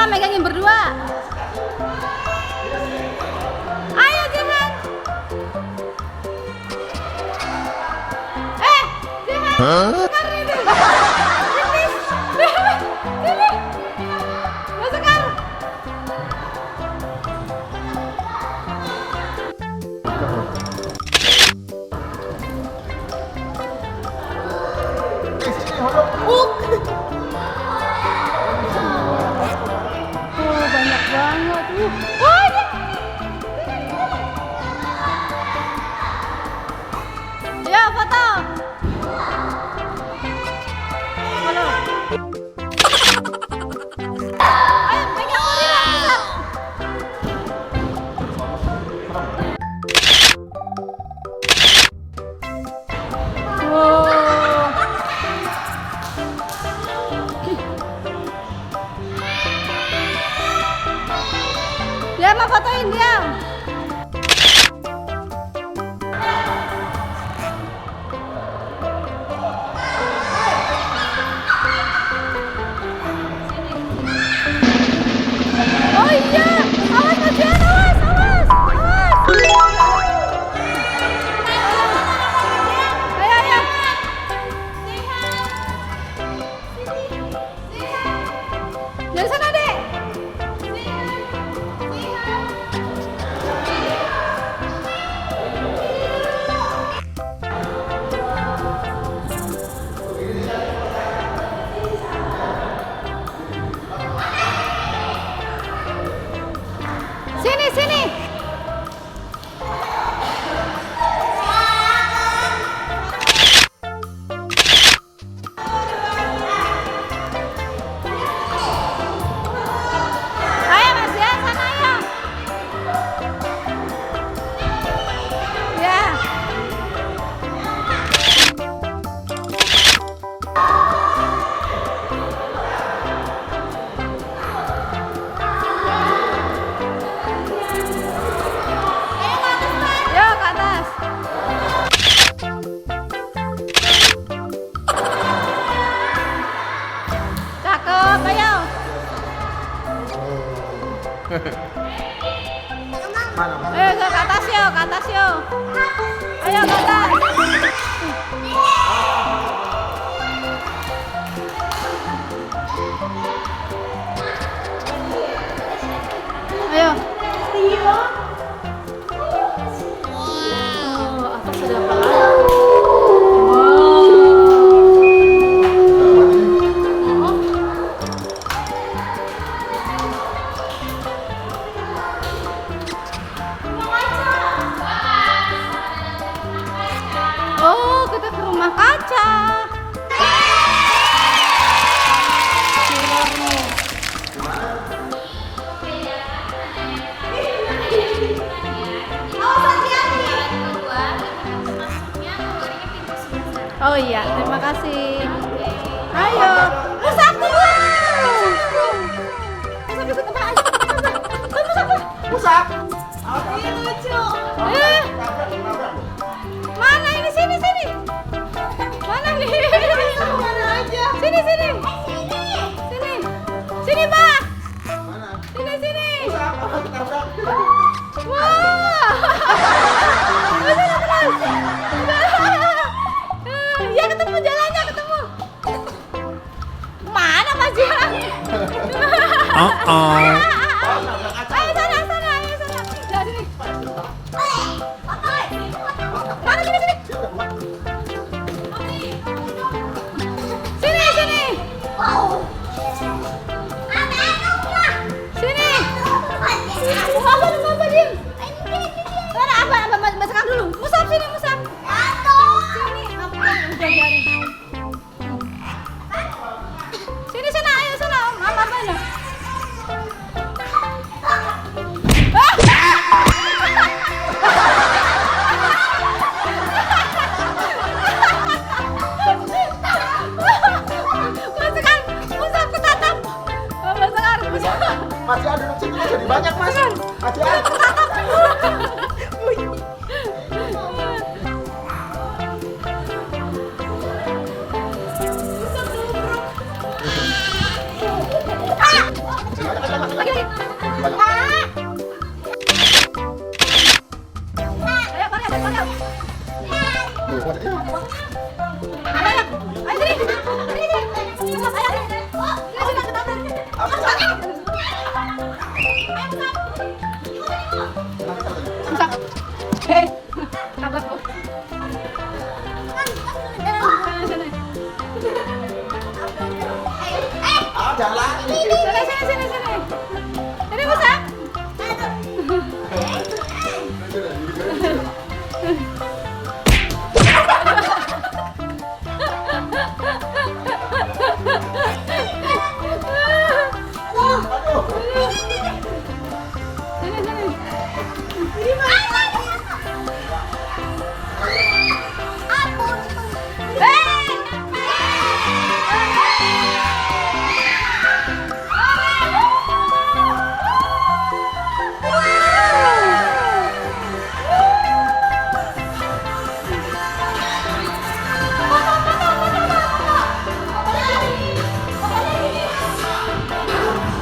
Coba megangin berdua. Ayo Jihan. Jihan. Sekar ini. Sini. Mas Sekar. Banyak banget. Ya, foto. Foto. Ayo, pegang gorila. Wow. Dia mau fotoin dia. Oh iya, awas Mas Jihan, awas. Ayo. Dari sana, Dek. Sini. Ayo Mas Jihan, sana ayo. Ya. Yo ke atas. Cakep, ayo. Ayo ke atas yo. Ayo ke atas. Ayo. Atas ada apa lagi? Oh, kita ke rumah kaca. Oh iya, terima kasih. Ayo, Musab dulu. Musab ikut apa aja? Musab. Ini lucu. Mana ini sini. Mana nih? Mana aja? Sini. Sini, Pak. Sini. Wah. Ya ketemu jalannya, ketemu. Mana Mas Jihan? Ayo sana. Ya sini. Mana sini. Sini. Mama diem. Mana apa masakan dulu. Musab sini. Sini. Apa udah biarin. Sini sana, ayo sana. Mama banyak. Masih ada duduk situ jadi banyak Mas. Masih ada. banyak. Ayo, Korea, Korea. Tuh, kok jadi? Ayo, ayo sini. Sini, sini. Ayo, ayo. Oh, sini, sini, ketabrak. Musab. Hei, tabrak kok. Ah, jangan lari. Sini, sini, sini, sini. Sini, Musab. Sini, sini.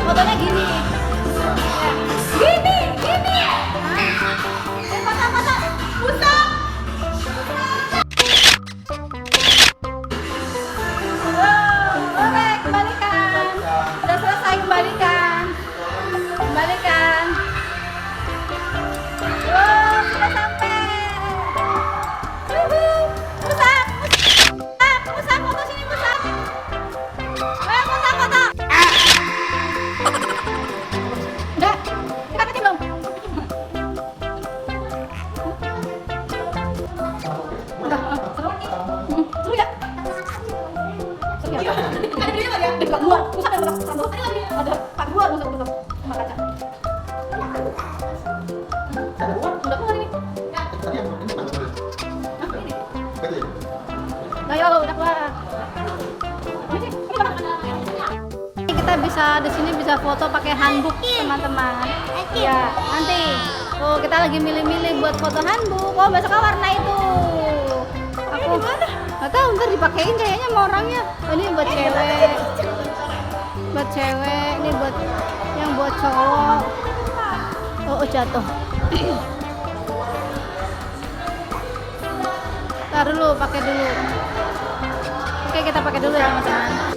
Fotonya gini. Gini, gini. Foto-foto. Musab. Oke, kembalikan. Udah selesai, kembalikan. Kembalikan. Wow, sudah sampai. Musab, Musab, foto sini, Musab. Ayo, Musab, foto. Udah, kita kecil belum? Udah, seru? Seru ya? Seru ya? Ada belinya nggak ya? Ada Pak Dua, Musab ada Pak Satu. Ada Pak Dua, Musab sama kaca. Udah keluar ini. Tadi yang ini mana tuh? Hah, ini. Betul ya? Ayo, udah keluar. Ini kita bisa di sini bisa foto pakai handbook, teman-teman. Ya, nanti. Oh, kita lagi milih-milih buat foto handbook. Oh, besoknya warna itu. Aku nggak tahu, ntar dipakein kayaknya sama orangnya. Oh, ini buat cewek. Buat cewek, ini buat yang buat cowok. Oh, jatuh. Ntar dulu, pakai dulu. Oke, kita pakai dulu ya, teman-teman.